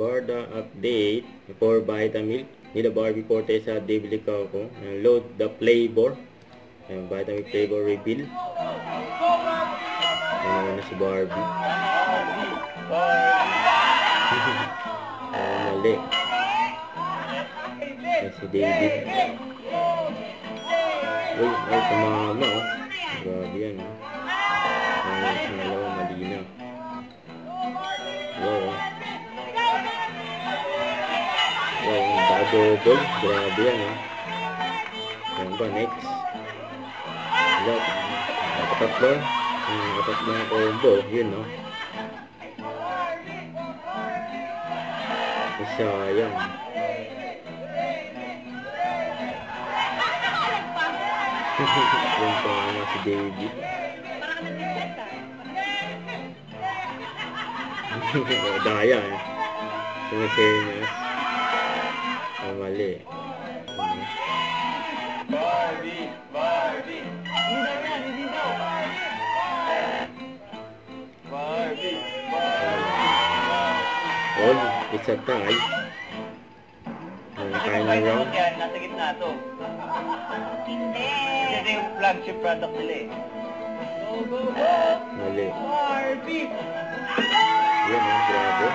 Barda update for Vitamilk. Nila Barbie Forte sa bibili ko ako. Load the flavor. Vitamilk flavor reveal. Ano na si Barbie. Mali. Si David. Uy, ay tumama oh. Grabe yan oh. Sa dalawa malina. Wow. Wow, dadobol. Grabe yan oh. Yan ba, next? Katatlo. Katatlo na combo. Yun oh. Sayang. Yung pangalan si David. Daya eh. Sumasenyas. Mali. Barbie! Barbie! Hindi daw! Barbie! Oh, it's a tie. Kaya ng round. Nasa gitna to. Hindi. Kasi yung flagship product nila eh. Go, go, go! Mali. Barbie! Yun oh, grabe.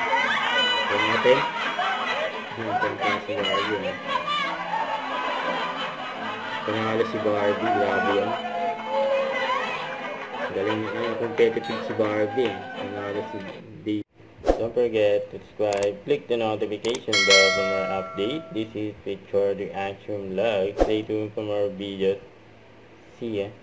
Yan natin. Pagka si Barbie. Panalo si Barbie, grabe yan. Galing niya, competitive si Barbie. Panalo si Dave. Don't forget to subscribe, click the notification bell for more updates. This is Picture Reaction Vlog. Stay tuned for more videos. See ya.